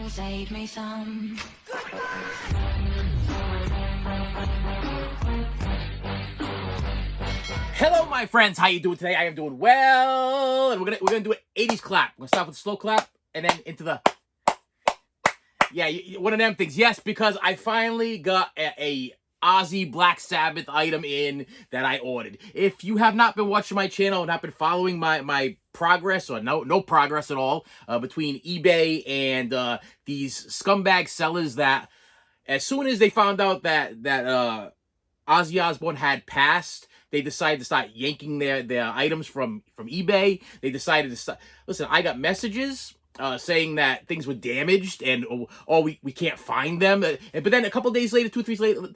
save me some. Hello, my friends. How you doing today? I am doing well, and we're gonna do an 80s clap. We're gonna start with a slow clap, and then into the one of them things. Yes, because I finally got a Ozzy Black Sabbath item in that I ordered. If you have not been watching my channel and not been following my progress, or no progress at all, between eBay and these scumbag sellers that, as soon as they found out that Ozzy Osbourne had passed, they decided to start yanking their items from eBay. They decided to start. Listen, I got messages saying that things were damaged and we can't find them. But then a couple days later, 3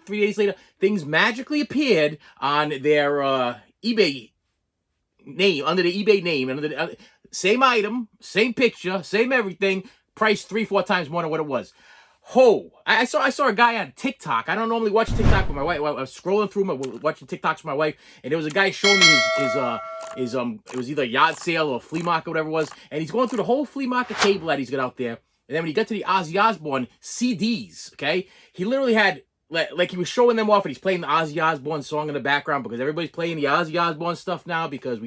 days later, things magically appeared on their eBay name, under the eBay name, under the same item, same picture, same everything, priced 3-4 times more than what it was. I saw a guy on TikTok. I don't normally watch TikTok, but my wife, I was scrolling through watching TikToks with my wife, and there was a guy showing me his it was either a yard sale or a flea market, whatever it was, and he's going through the whole flea market table that he's got out there. And then when he got to the Ozzy Osbourne CDs, okay, he literally had, like he was showing them off, and he's playing the Ozzy Osbourne song in the background, because everybody's playing the Ozzy Osbourne stuff now, because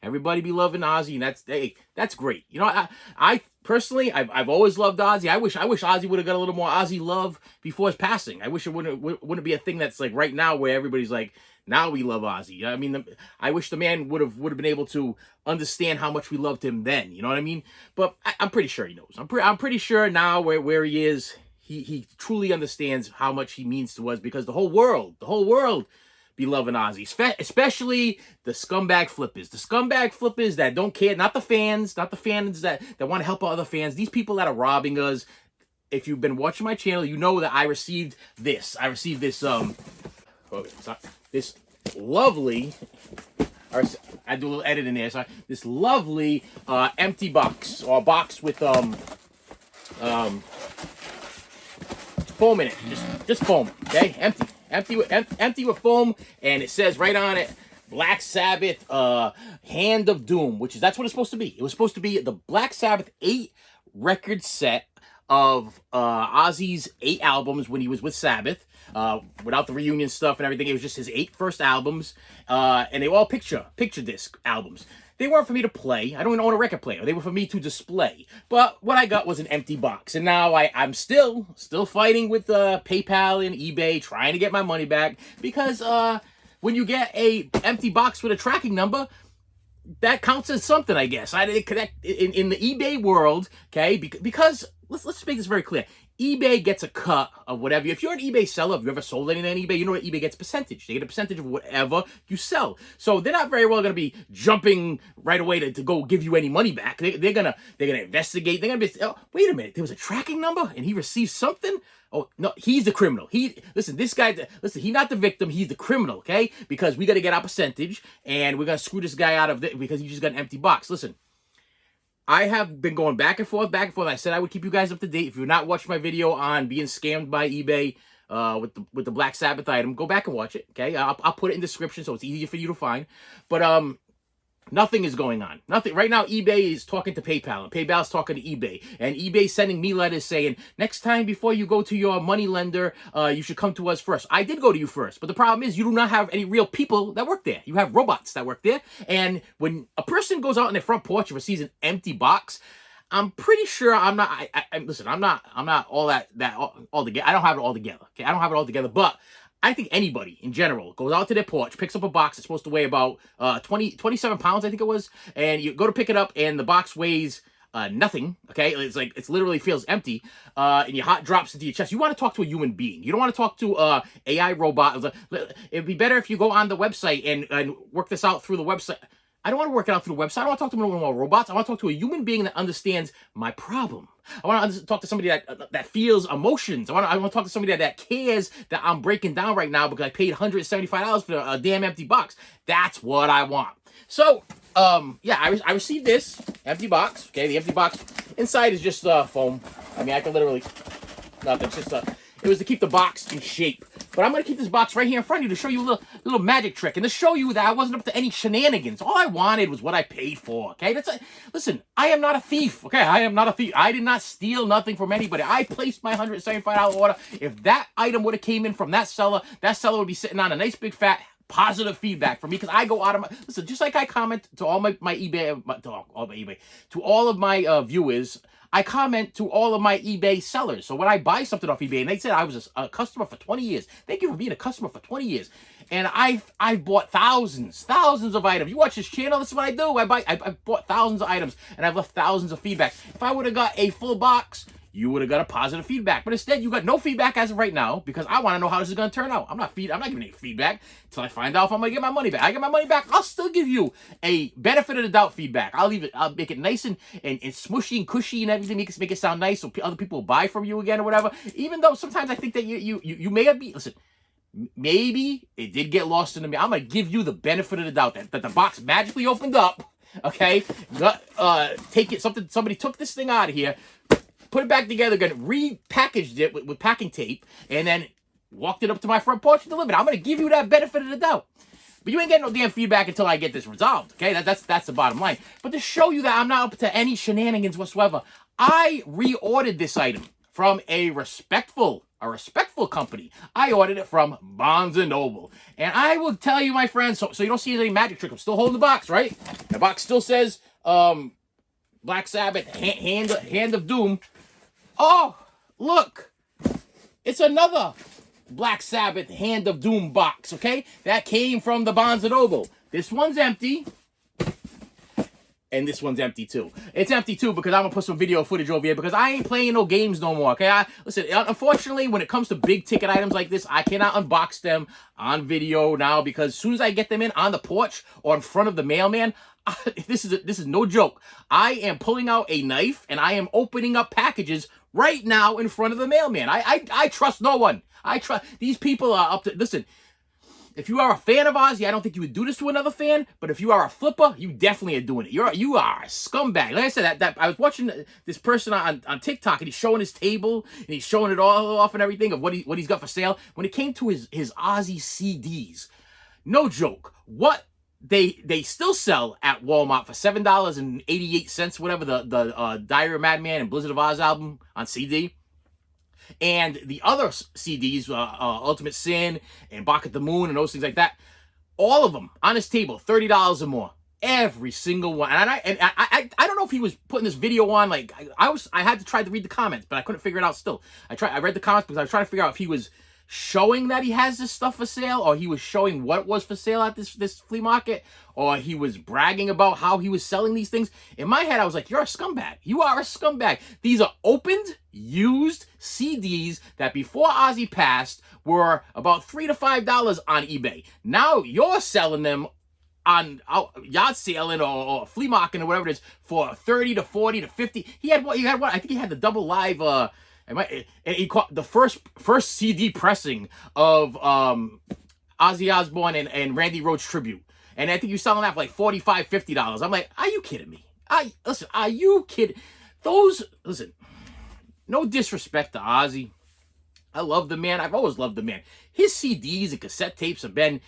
everybody be loving Ozzy, and that's great. You know, I personally, I've always loved Ozzy. I wish Ozzy would have got a little more Ozzy love before his passing. I wish it wouldn't be a thing that's like right now where everybody's like, now we love Ozzy. I mean, I wish the man would have been able to understand how much we loved him then. You know what I mean? But I'm pretty sure he knows. I'm pretty sure now where he is, he truly understands how much he means to us, because the whole world be loving Ozzy, especially the scumbag flippers. The scumbag flippers that don't care, not the fans that want to help other fans. These people that are robbing us. If you've been watching my channel, you know that I received this. This lovely, I do a little edit in there. So this lovely empty box, or box with foam in it, just foam, okay, empty with foam, and it says right on it, Black Sabbath Hand of Doom, that's what it's supposed to be. It was supposed to be the Black Sabbath 8 record set of Ozzy's 8 albums when he was with Sabbath, without the reunion stuff and everything. It was just his 8 first albums, and they were all picture disc albums. They weren't for me to play. I don't even own a record player. They were for me to display. But what I got was an empty box. And now I'm still fighting with PayPal and eBay, trying to get my money back. Because when you get a empty box with a tracking number, that counts as something, I guess. I didn't connect in the eBay world, okay? Because let's make this very clear. eBay gets a cut of whatever. If you're an eBay seller, if you ever sold anything on eBay, you know that eBay gets a percentage. They get a percentage of whatever you sell. So they're not very well going to be jumping right away to go give you any money back. They're gonna investigate. They're gonna be, oh, wait a minute, there was a tracking number and he received something. Oh no, he's the criminal. This guy. Listen, he's not the victim. He's the criminal. Okay, because we got to get our percentage, and we're gonna screw this guy out of it because he just got an empty box. Listen. I have been going back and forth. I said I would keep you guys up to date. If you're not watching my video on being scammed by eBay with the Black Sabbath item, go back and watch it. Okay, I'll put it in the description so it's easier for you to find. But nothing is going on. Nothing right now. eBay is talking to PayPal, and PayPal is talking to eBay, and eBay sending me letters saying, next time before you go to your money lender, you should come to us first. I did go to you first, but the problem is you do not have any real people that work there. You have robots that work there, and when a person goes out on their front porch and receives an empty box, I'm pretty sure I'm not. Listen, I'm not all that all together. I don't have it all together. Okay, I don't have it all together, but I think anybody in general goes out to their porch, picks up a box that's supposed to weigh about 27 pounds, I think it was, and you go to pick it up, and the box weighs nothing. Okay, it's literally feels empty, and your heart drops into your chest. You want to talk to a human being. You don't want to talk to AI robot. It'd be better if you go on the website and work this out through the website. I don't want to work it out through the website. I don't want to talk to one of my robots. I want to talk to a human being that understands my problem. I want to talk to somebody that feels emotions. I want to talk to somebody that cares that I'm breaking down right now because I paid $175 for a damn empty box. That's what I want. So, yeah, I received this empty box. Okay, the empty box inside is just foam. I mean, I can literally nothing. It's just it was to keep the box in shape. But I'm going to keep this box right here in front of you to show you a little magic trick and to show you that I wasn't up to any shenanigans. All I wanted was what I paid for, okay? Listen, I am not a thief, okay? I am not a thief. I did not steal nothing from anybody. I placed my $175 order. If that item would have came in from that seller would be sitting on a nice big fat positive feedback for me, because I go out of my, listen, just like I comment to all my eBay, to all of my viewers, I comment to all of my eBay sellers. So when I buy something off eBay, and they said I was a customer for 20 years, thank you for being a customer for 20 years. And I've bought thousands of items. You watch this channel, this is what I do. I bought thousands of items, and I've left thousands of feedback. If I would have got a full box, you would have got a positive feedback. But instead, you got no feedback as of right now, because I want to know how this is going to turn out. I'm not giving any feedback until I find out if I'm going to get my money back. I get my money back, I'll still give you a benefit of the doubt feedback. I'll make it nice and smushy and cushy and everything, make it sound nice so other people will buy from you again or whatever. Even though sometimes I think that you may have been, listen, maybe it did get lost in the mail. I'm going to give you the benefit of the doubt that the box magically opened up, okay? Take it, somebody took this thing out of here, put it back together again, repackaged it with packing tape, and then walked it up to my front porch and delivered it. I'm going to give you that benefit of the doubt. But you ain't getting no damn feedback until I get this resolved, okay? That's the bottom line. But to show you that I'm not up to any shenanigans whatsoever, I reordered this item from a respectful company. I ordered it from Barnes & Noble. And I will tell you, my friends, so you don't see any magic trick. I'm still holding the box, right? The box still says Black Sabbath, Hand of Doom. Oh, look. It's another Black Sabbath Hand of Doom box, okay? That came from the Barnes & Noble. This one's empty. And this one's empty too. It's empty too because I'm going to put some video footage over here because I ain't playing no games no more, okay? Listen, unfortunately, when it comes to big ticket items like this, I cannot unbox them on video now because as soon as I get them in on the porch or in front of the mailman, this is no joke. I am pulling out a knife and I am opening up packages right now in front of the mailman. I trust no one. These people are up to, listen, if you are a fan of Ozzy, I don't think you would do this to another fan. But if you are a flipper, you definitely are doing it. You are a scumbag. Like I said, that I was watching this person on TikTok, and he's showing his table and he's showing it all off and everything of what he's got for sale. When it came to his Ozzy CDs, no joke, what they still sell at Walmart for $7.88, whatever, the Diary of Madman and Blizzard of Oz album on CD. And the other CDs, Ultimate Sin and Bark at the Moon and those things like that, all of them on his table, $30 or more. Every single one. And I don't know if he was putting this video on, like, I had to try to read the comments, but I couldn't figure it out still. I read the comments because I was trying to figure out if he was showing that he has this stuff for sale, or he was showing what was for sale at this flea market, or he was bragging about how he was selling these things. In my head, I was like, you're a scumbag. You are a scumbag. These are opened, used CDs that before Ozzy passed were about $3 to $5 on eBay. Now you're selling them on yard selling or flea market or whatever it is for 30 to 40 to 50. He had what? I think he had the double live and he caught the first CD pressing of Ozzy Osbourne and Randy Rhoads tribute. And I think you're selling that for like $45, $50. I'm like, are you kidding me? Listen, are you kidding? Listen, no disrespect to Ozzy. I love the man. I've always loved the man. His CDs and cassette tapes have been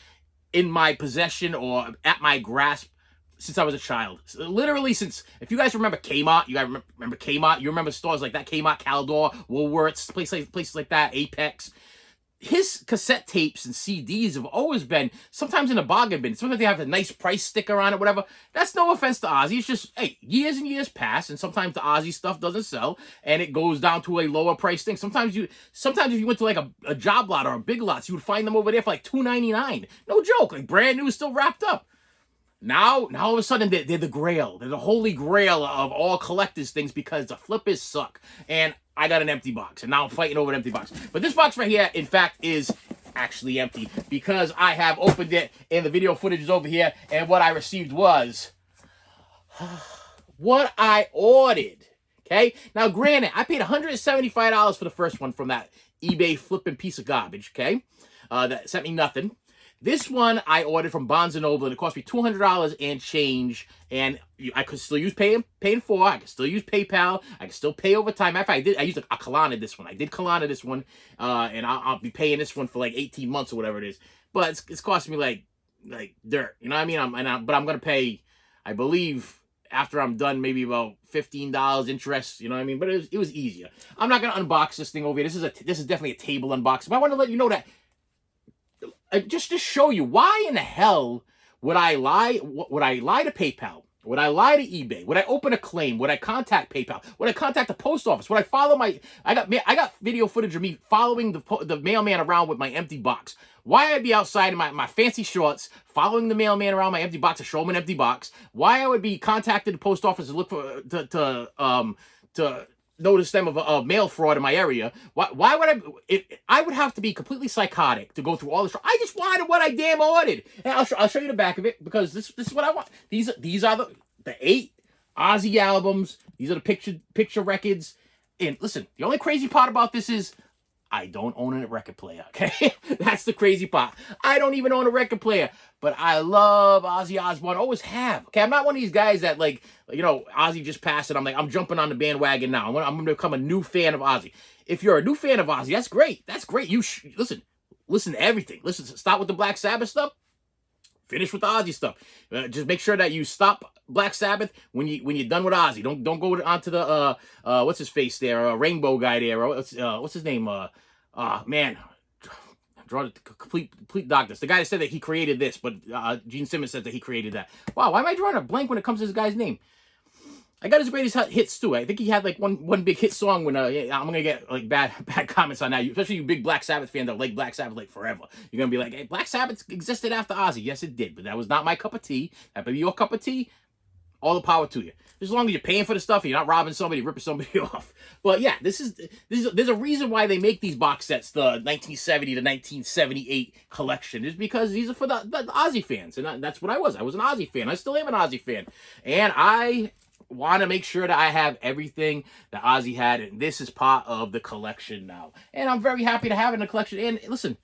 in my possession or at my grasp since I was a child. Literally since, if you guys remember Kmart, you guys remember Kmart, you remember stores like that, Kmart, Caldor, Woolworths, places like that, Apex. His cassette tapes and CDs have always been, sometimes in a bargain bin. Sometimes they have a nice price sticker on it, whatever. That's no offense to Ozzy. It's just, hey, years and years pass, and sometimes the Ozzy stuff doesn't sell, and it goes down to a lower price thing. Sometimes if you went to like a Job Lot or a Big Lots, you would find them over there for like $2.99. No joke, like brand new, still wrapped up. Now all of a sudden, they're the grail. They're the holy grail of all collectors' things because the flippers suck. And I got an empty box, and now I'm fighting over an empty box. But this box right here, in fact, is actually empty because I have opened it, and the video footage is over here, and what I received was what I ordered. Okay? Now, granted, I paid $175 for the first one from that eBay flipping piece of garbage, okay? That sent me nothing. This one I ordered from Barnes and Noble, and it cost me $200 and change. And I could still use paying for. I could still use PayPal. I could still pay over time. Matter of fact, I used a Kalana this one. I did Kalana this one, and I'll be paying this one for like 18 months or whatever it is. But it's costing me like dirt. You know what I mean? But I'm gonna pay, I believe, after I'm done, maybe about $15 interest. You know what I mean? But it was easier. I'm not gonna unbox this thing over here. This is definitely a table unboxing. But I want to let you know that. Just to show you why in the hell would I lie? Would I lie to PayPal? Would I lie to eBay? Would I open a claim? Would I contact PayPal? Would I contact the post office? Would I follow my? I got video footage of me following the mailman around with my empty box. Why I'd be outside in my fancy shorts, following the mailman around my empty box to show him an empty box. Why I would be contacting the post office to look for to notice them of a mail fraud in my area. Why would I would have to be completely psychotic to go through all this. I just wanted what I damn ordered. And I'll show you the back of it, because this is what I want. These are the 8 Ozzy albums. These are the picture records. And listen, the only crazy part about this is I don't own a record player, okay? That's the crazy part. I don't even own a record player, but I love Ozzy Osbourne. Always have, okay? I'm not one of these guys that, like, you know, Ozzy just passed and I'm jumping on the bandwagon now. I'm going to become a new fan of Ozzy. If you're a new fan of Ozzy, that's great. That's great. Listen to everything. Start with the Black Sabbath stuff. Finish with the Ozzy stuff. Just make sure that you stop Black Sabbath when you're done with Ozzy. Don't go onto the what's his face there, Rainbow guy there. What's his name? Man, draw the complete darkness. The guy that said that he created this, but Gene Simmons said that he created that. Wow, why am I drawing a blank when it comes to this guy's name? I got his greatest hits too. I think he had like one big hit song. When I'm gonna get like bad comments on that, especially you big Black Sabbath fan that like Black Sabbath like forever. You're gonna be like, hey, Black Sabbath existed after Ozzy. Yes, it did, but that was not my cup of tea. That may be your cup of tea. All the power to you. As long as you're paying for the stuff, and you're not robbing somebody, ripping somebody off. But yeah, there's a reason why they make these box sets, the 1970 to 1978 collection, is because these are for the Ozzy fans, and that's what I was. I was an Ozzy fan. I still am an Ozzy fan, and I want to make sure that I have everything that Ozzy had, and this is part of the collection now. And I'm very happy to have it in the collection. And listen,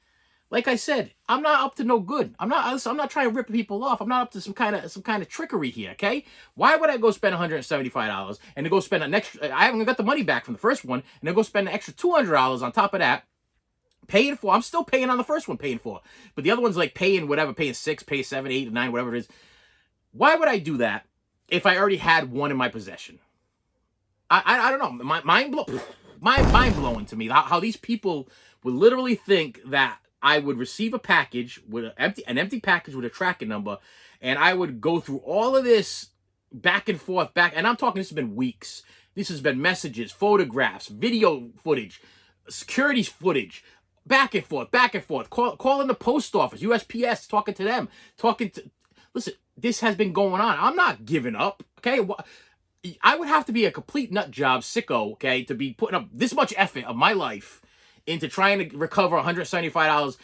like I said, I'm not up to no good. I'm not trying to rip people off. I'm not up to some kind of trickery here, okay? Why would I go spend $175 and to go spend an extra? I haven't got the money back from the first one, and then go spend an extra $200 on top of that, paying for. I'm still paying on the first one, paying for, but the other one's like paying 6, pay 7, 8, 9, whatever it is. Why would I do that if I already had one in my possession? I don't know. Mind blowing to me how these people would literally think that I would receive a package with an empty package with a tracking number, and I would go through all of this back and forth, and I'm talking, this has been weeks. This has been messages, photographs, video footage, security footage, back and forth, calling the post office, USPS, talking to them, listen, this has been going on. I'm not giving up, okay? I would have to be a complete nut job sicko, okay, to be putting up this much effort of my life into trying to recover $175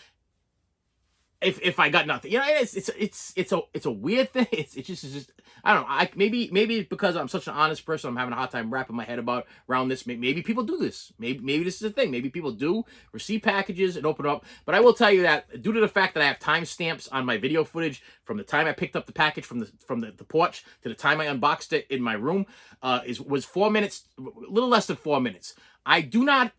if I got nothing. You know, it's a weird thing. It's just I don't know. Maybe because I'm such an honest person, I'm having a hard time wrapping my head around this. Maybe people do this. Maybe this is a thing. Maybe people do receive packages and open up. But I will tell you that due to the fact that I have timestamps on my video footage from the time I picked up the package from the porch to the time I unboxed it in my room, was 4 minutes, a little less than 4 minutes. I do not.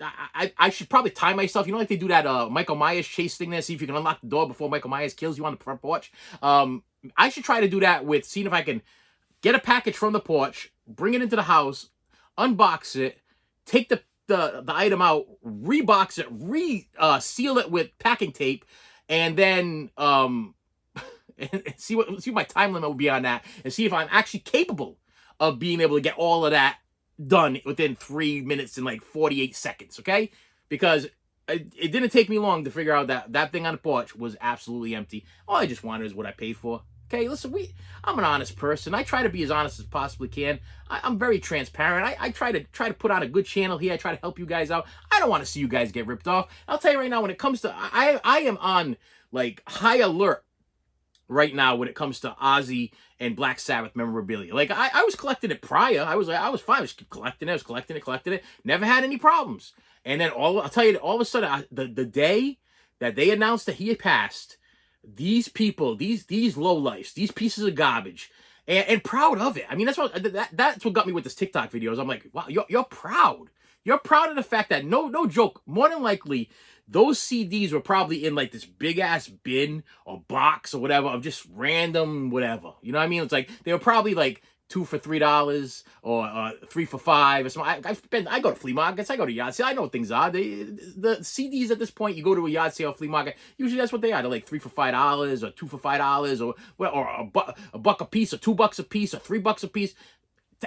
I should probably time myself. You know, like they do that Michael Myers chase thing there. See if you can unlock the door before Michael Myers kills you on the front porch. I should try to do that with seeing if I can get a package from the porch, bring it into the house, unbox it, take the item out, rebox it, seal it with packing tape, and then and see what my time limit will be on that, and see if I'm actually capable of being able to get all of that done within 3 minutes and like 48 seconds, okay? Because it didn't take me long to figure out that thing on the porch was absolutely empty. All I just wanted is what I paid for. Okay, listen, I'm an honest person. I try to be as honest as possibly can. I'm very transparent. I try to put on a good channel here. I try to help you guys out. I don't want to see you guys get ripped off. I'll tell you right now, when it comes to, I am on like high alert right now when it comes to Ozzy and Black Sabbath memorabilia. Like I was collecting it prior. I was fine. I was collecting it. I was collecting it. Never had any problems. And then I'll tell you, all of a sudden, the day that they announced that he had passed, these people, these lowlifes, these pieces of garbage, and proud of it. I mean, that's what got me with this TikTok videos. I'm like, wow, you're proud. You're proud of the fact that no joke, more than likely, those CDs were probably in like this big ass bin or box or whatever of just random whatever. You know what I mean? It's like they were probably like two for $3 or three for $5 or something. I go to flea markets, I go to yard sale, I know what things are. The CDs at this point, you go to a yard sale, flea market, usually that's what they are. They're like $3 for $5 or two for $5 or a buck a piece or $2 a piece or $3 a piece.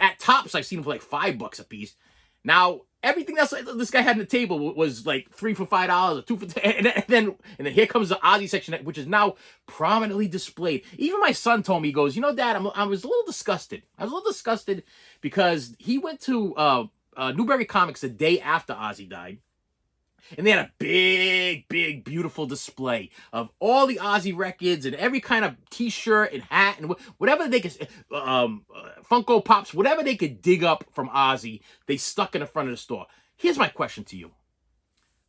At tops, I've seen them for like $5 a piece. Now, everything else this guy had on the table was like $3 for $5 or two for and then here comes the Ozzy section, which is now prominently displayed. Even my son told me, he goes, you know, Dad, I was a little disgusted. I was a little disgusted because he went to Newberry Comics the day after Ozzy died. And they had a big, beautiful display of all the Ozzy records and every kind of T-shirt and hat and whatever they could, Funko Pops, whatever they could dig up from Ozzy, they stuck in the front of the store. Here's my question to you.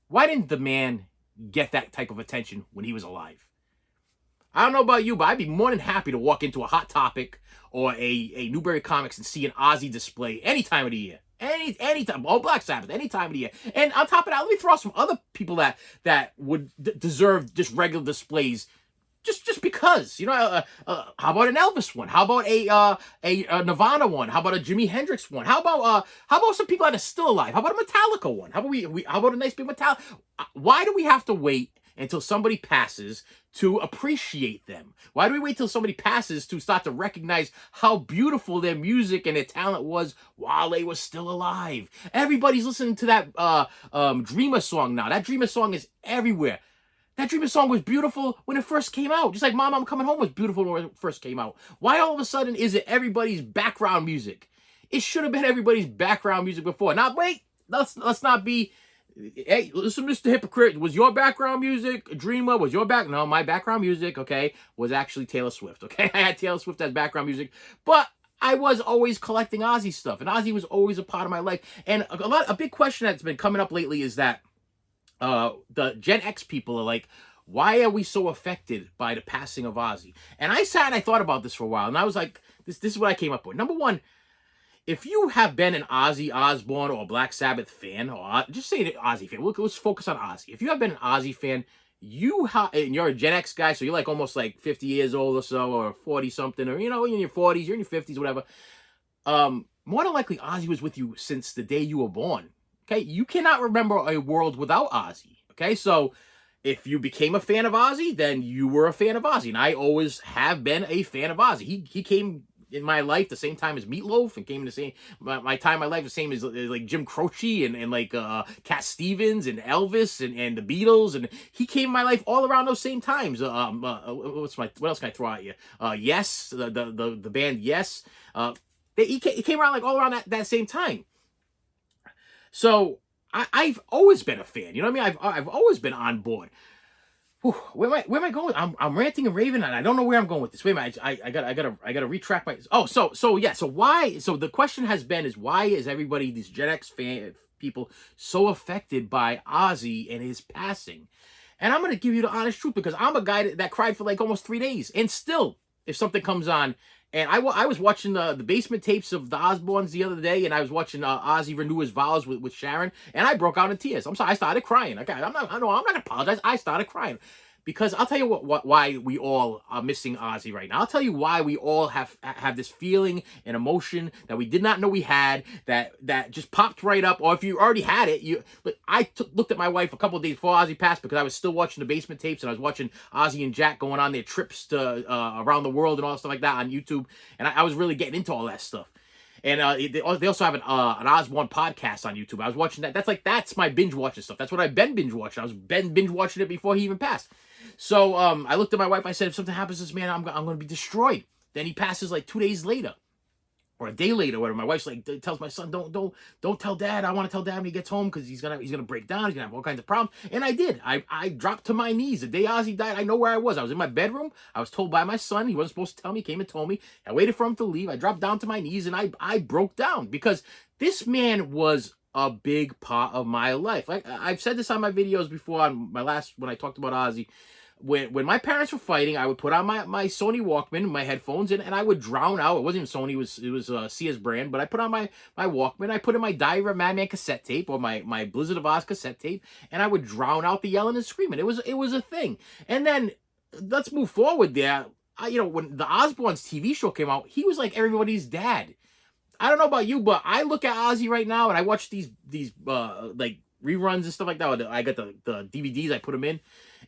Why didn't the man get that type of attention when he was alive? I don't know about you, but I'd be more than happy to walk into a Hot Topic or a Newberry Comics and see an Ozzy display any time of the year. Any time, Black Sabbath, any time of the year. And on top of that, let me throw out some other people that would deserve just regular displays, just because. You know, how about an Elvis one? How about a Nirvana one? How about a Jimi Hendrix one? How about some people that are still alive? How about a Metallica one? How about a nice big Metallica? Why do we have to wait until somebody passes to appreciate them? Why do we wait till somebody passes to start to recognize how beautiful their music and their talent was while they were still alive? Everybody's listening to that Dreamer song now. That Dreamer song is everywhere. That Dreamer song was beautiful when it first came out. Just like Mom, I'm Coming Home was beautiful when it first came out. Why all of a sudden is it everybody's background music? It should have been everybody's background music before. Now, wait, let's not be... Hey, listen, Mr. Hypocrite, was your background music Dreamer? Was your No, my background music, okay, was actually Taylor Swift, okay? I had Taylor Swift as background music, but I was always collecting Ozzy stuff, and Ozzy was always a part of my life. And a big question that's been coming up lately is that the Gen X people are like, why are we so affected by the passing of Ozzy? And I sat and I thought about this for a while, and I was like, this is what I came up with. Number one, if you have been an Ozzy Osbourne or a Black Sabbath fan, or just say an Ozzy fan, let's focus on Ozzy. If you have been an Ozzy fan, and you're a Gen X guy, so you're like almost like 50 years old or so, or 40 something, or you know, in your 40s, you're in your 50s, whatever. More than likely, Ozzy was with you since the day you were born. Okay, you cannot remember a world without Ozzy. Okay, so if you became a fan of Ozzy, then you were a fan of Ozzy, and I always have been a fan of Ozzy. He came in my life the same time as Meatloaf, and came in the same my time in my life the same as like Jim Croce and like Cat Stevens and Elvis and the Beatles, and he came in my life all around those same times. What else can I throw at you? Yes, the band Yes. He came around like all around that same time. So I've always been a fan. You know what I mean? I've always been on board. Where am I going? I'm ranting and raving, and I don't know where I'm going with this. Wait a minute, I gotta retract my. Oh, so yeah. So why? So the question has been is why is everybody, these Gen X fan people, so affected by Ozzy and his passing? And I'm gonna give you the honest truth, because I'm a guy that cried for like almost 3 days, and still, if something comes on. And I was watching the basement tapes of the Osbournes the other day, and I was watching Ozzy renew his vows with Sharon, and I broke out in tears. I'm sorry, I started crying. Okay, I'm not gonna apologize. I started crying. Because I'll tell you why we all are missing Ozzy right now. I'll tell you why we all have this feeling and emotion that we did not know we had, that just popped right up. Or if you already had it, I looked at my wife a couple of days before Ozzy passed, because I was still watching the basement tapes, and I was watching Ozzy and Jack going on their trips to around the world and all stuff like that on YouTube, and I was really getting into all that stuff. And they also have an Osbourne podcast on YouTube. I was watching that. That's my binge watching stuff. That's what I've been binge watching. I was binge watching it before he even passed. So I looked at my wife. I said, if something happens to this man, I'm going to be destroyed. Then he passes like 2 days later, or a day later, whatever. My wife's like, tells my son, don't tell Dad. I want to tell Dad when he gets home, because he's gonna break down. He's gonna have all kinds of problems. And I did. I dropped to my knees the day Ozzy died. I know where I was. I was in my bedroom. I was told by my son. He wasn't supposed to tell me. He came and told me. I waited for him to leave. I dropped down to my knees, and I broke down, because this man was a big part of my life. I've said this on my videos before, on my last, when I talked about Ozzy. when my parents were fighting, I would put on my Sony Walkman, my headphones, and I would drown out. It wasn't even Sony, it was Sears brand, but I put on my Walkman, I put in my Diary of Madman cassette tape, or my Blizzard of Oz cassette tape, and I would drown out the yelling and screaming. It was a thing. And then let's move forward there. When the Osbournes TV show came out, he was like everybody's dad. I don't know about you, but I look at Ozzy right now and I watch these like reruns and stuff like that. I got the DVDs, I put them in,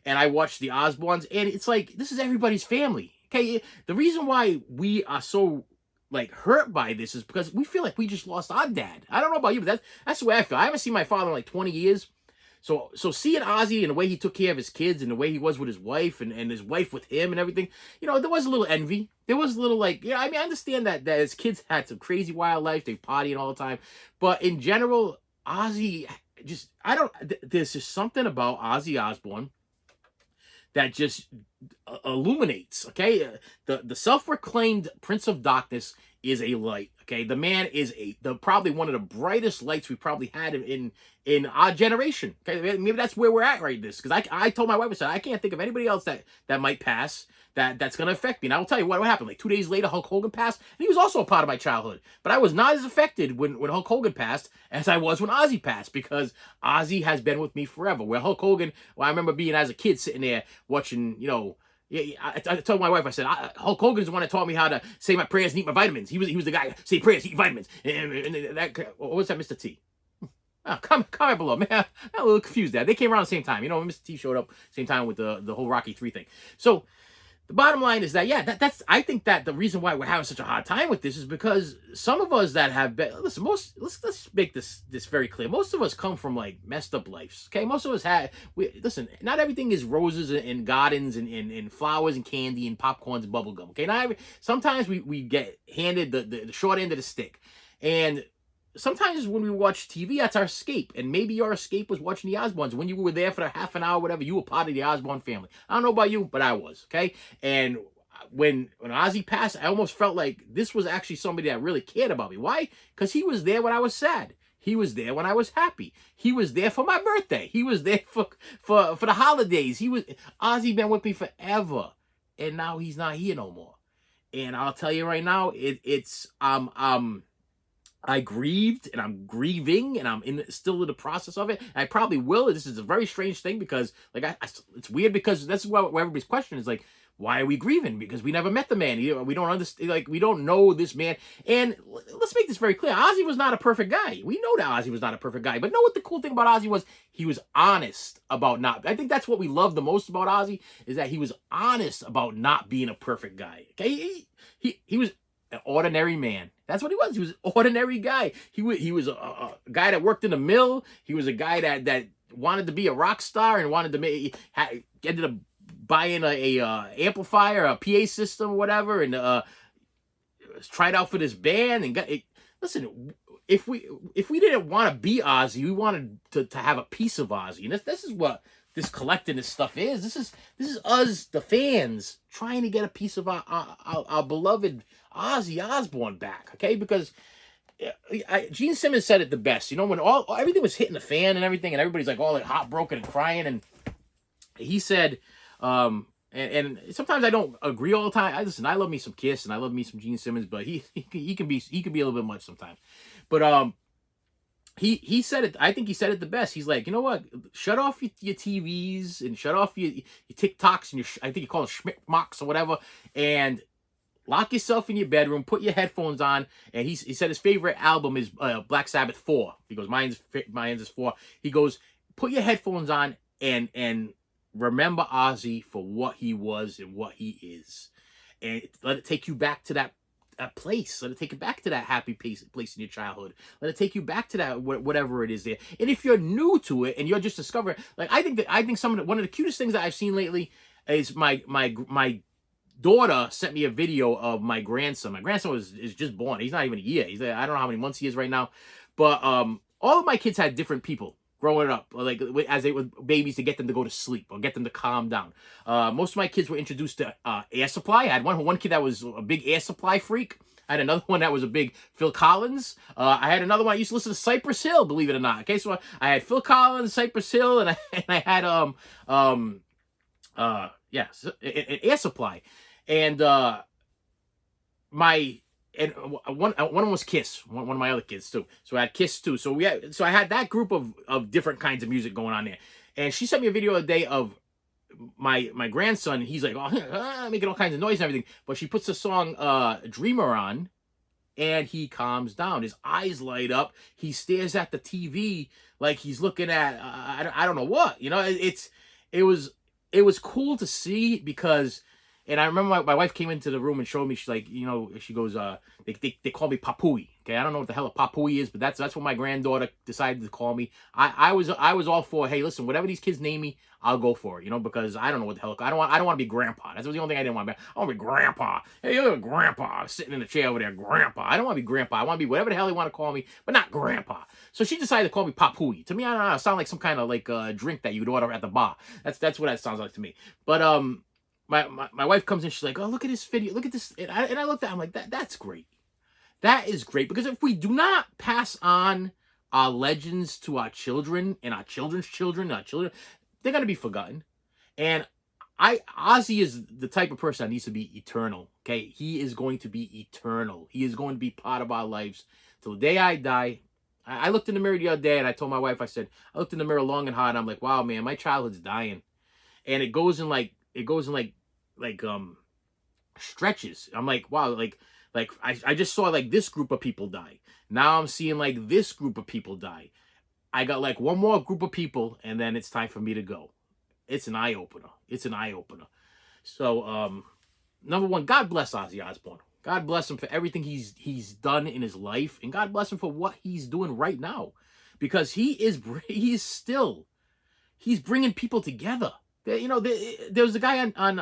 and I watch the Osbournes, and it's like, this is everybody's family. Okay, the reason why we are so like hurt by this is because we feel like we just lost our dad. I don't know about you, but that's the way I feel. I haven't seen my father in like 20 years. So seeing Ozzy and the way he took care of his kids and the way he was with his wife and his wife with him and everything, there was a little envy. There was a little like, I mean, I understand that his kids had some crazy wild life. They partying all the time. But in general, Ozzy just, there's just something about Ozzy Osbourne that just illuminates, okay? The self-proclaimed Prince of Darkness is a light, okay? The man is probably one of the brightest lights we probably had in our generation, okay? Maybe that's where we're at right this, because I told my wife, I said, I can't think of anybody else that might pass that's going to affect me. And I will tell you what happened. Like 2 days later, Hulk Hogan passed, and he was also a part of my childhood. But I was not as affected when Hulk Hogan passed as I was when Ozzy passed, because Ozzy has been with me forever. Where Hulk Hogan, I remember being as a kid sitting there watching, I told my wife, I said, Hulk Hogan's the one that taught me how to say my prayers and eat my vitamins. He was the guy, say prayers, eat vitamins. And what was that, Mr. T? Oh, comment below, man. I'm a little confused there. They came around the same time. Mr. T showed up same time with the whole Rocky 3 thing. So the bottom line is that, that's I think that the reason why we're having such a hard time with this is because some of us that have been, listen, let's make this very clear. Most of us come from like messed up lives. Okay, most of us listen, not everything is roses and gardens and flowers and candy and popcorns and bubble gum. Okay, sometimes we get handed the short end of the stick, and sometimes when we watch TV, that's our escape. And maybe your escape was watching the Osbournes. When you were there for a half an hour, whatever, you were part of the Osbourne family. I don't know about you, but I was, okay? And when Ozzy passed, I almost felt like this was actually somebody that really cared about me. Why? Because he was there when I was sad. He was there when I was happy. He was there for my birthday. He was there for the holidays. Ozzy been with me forever. And now he's not here no more. And I'll tell you right now, I grieved, and I'm grieving, and I'm still in the process of it. And I probably will. This is a very strange thing because, like, it's weird because that's what everybody's question is like, why are we grieving? Because we never met the man. We don't understand, like, we don't know this man. And let's make this very clear. Ozzy was not a perfect guy. We know that Ozzy was not a perfect guy. But know what the cool thing about Ozzy was? He was honest about not. I think that's what we love the most about Ozzy, is that he was honest about not being a perfect guy. Okay, he was an ordinary man. That's what he was. He was an ordinary guy. He was a guy that worked in a mill. He was a guy that wanted to be a rock star and wanted to ended up buying a amplifier, a PA system, or whatever, and tried out for this band and got it. Listen, if we didn't want to be Ozzy, we wanted to have a piece of Ozzy, and this is what this collecting this stuff is. This is us, the fans, trying to get a piece of our beloved Ozzy Osbourne back, okay? Because Gene Simmons said it the best. When everything was hitting the fan and everything, and everybody's like all like heartbroken and crying, and he said, and sometimes I don't agree all the time. Listen, I love me some Kiss and I love me some Gene Simmons, but he can be a little bit much sometimes. But he said it. I think he said it the best. He's like, you know what? Shut off your TVs and shut off your TikToks and I think you call them schmickmocks or whatever, and lock yourself in your bedroom. Put your headphones on. And he said his favorite album is Black Sabbath 4. He goes, mine's is 4. He goes, put your headphones on and remember Ozzy for what he was and what he is, and let it take you back to that place. Let it take you back to that happy place in your childhood. Let it take you back to that whatever it is there. And if you're new to it and you're just discovering, like I think one of the cutest things that I've seen lately is my daughter sent me a video of my grandson. My grandson is just born. He's not even a year. I don't know how many months he is right now, but all of my kids had different people growing up, like as they were babies, to get them to go to sleep or get them to calm down. Most of my kids were introduced to Air Supply. I had one kid that was a big Air Supply freak. I had another one that was a big Phil Collins. I had another one I used to listen to Cypress Hill, believe it or not. Okay, so I had Phil Collins, Cypress Hill, and I had yes, an air supply, and my and one of them was Kiss, one of my other kids too. So I had Kiss too. So I had that group of different kinds of music going on there. And she sent me a video the other day of my grandson. He's like, oh, making all kinds of noise and everything. But she puts the song Dreamer on, and he calms down. His eyes light up. He stares at the TV like he's looking at I don't know what. You know, it was it was cool to see because. And I remember my wife came into the room and showed me. She's like, you know, she goes, they call me Papui. Okay, I don't know what the hell a Papui is, but that's what my granddaughter decided to call me. I was all for, hey, listen, whatever these kids name me, I'll go for it. You know, because I don't know what the hell I don't want to be grandpa. That's the only thing I didn't want to be. I want to be grandpa. Hey, look at grandpa sitting in the chair over there, grandpa. I don't want to be grandpa. I want to be whatever the hell they want to call me, but not grandpa. So she decided to call me Papui. To me, I don't know, it sounds like some kind of like drink that you would order at the bar. That's what that sounds like to me. But my wife comes in, she's like, oh, look at this video, look at this. And I looked at it, I'm like, that's great. That is great. Because if we do not pass on our legends to our children and our children's children, they're going to be forgotten. And Ozzy is the type of person that needs to be eternal. Okay. He is going to be eternal. He is going to be part of our lives till the day I die. I looked in the mirror the other day and I told my wife, I said, I looked in the mirror long and hard. And I'm like, wow, man, my childhood's dying. And it goes in like stretches. I'm like, wow, like I just saw like this group of people die. Now I'm seeing like this group of people die. I got like one more group of people, and then it's time for me to go. It's an eye opener. It's an eye opener. So number one, God bless Ozzy Osbourne. God bless him for everything he's done in his life, and God bless him for what he's doing right now, because he's bringing people together. You know, there was a guy on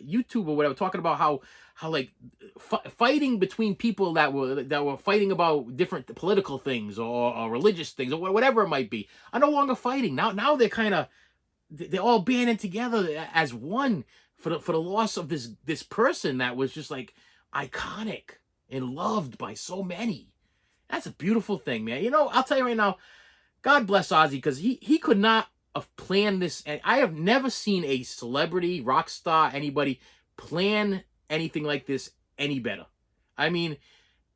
YouTube or whatever talking about how like fighting between people that were fighting about different political things or religious things or whatever it might be are no longer fighting. Now they're all banding together as one for the loss of this person that was just like iconic and loved by so many. That's a beautiful thing, man. You know, I'll tell you right now, God bless Ozzy, because he could not have planned this. And I have never seen a celebrity, rock star, anybody plan anything like this any better. I mean,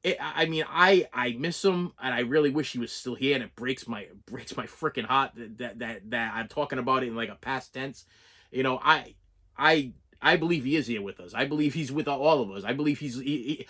I miss him, and I really wish he was still here. And it breaks my freaking heart that I'm talking about it in like a past tense. You know, I believe he is here with us. I believe he's with all of us. I believe you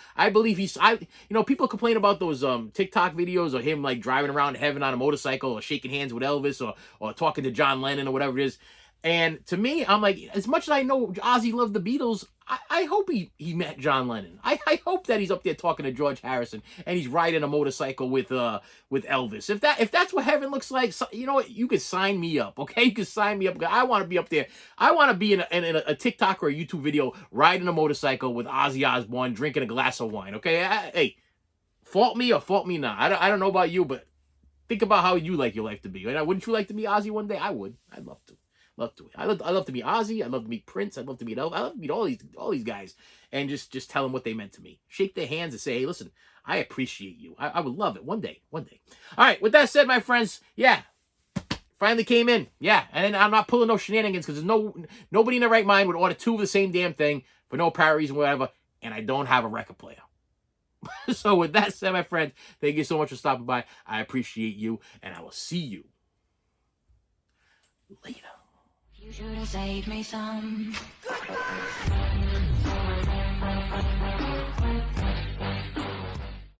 know, people complain about those TikTok videos of him like driving around heaven on a motorcycle or shaking hands with Elvis or talking to John Lennon or whatever it is. And to me, I'm like, as much as I know Ozzy loved the Beatles, I hope he met John Lennon. I hope that he's up there talking to George Harrison and he's riding a motorcycle with Elvis. If that's what heaven looks like, you know what? You could sign me up, okay? You could sign me up. I want to be up there. I want to be in a TikTok or a YouTube video riding a motorcycle with Ozzy Osbourne, drinking a glass of wine, okay? Hey, fault me or fault me not. I don't know about you, but think about how you like your life to be. Wouldn't you like to meet Ozzy one day? I would. I'd love to. I love to meet Ozzy. I'd love to meet Prince. I'd love to meet Elvis. I'd love to meet all these guys and just tell them what they meant to me. Shake their hands and say, hey, listen, I appreciate you. I would love it one day. All right. With that said, my friends, yeah, finally came in. Yeah, and I'm not pulling no shenanigans because there's nobody in their right mind would order two of the same damn thing for no apparent reason, whatever. And I don't have a record player. So with that said, my friends, thank you so much for stopping by. I appreciate you, and I will see you later. You should have saved me some.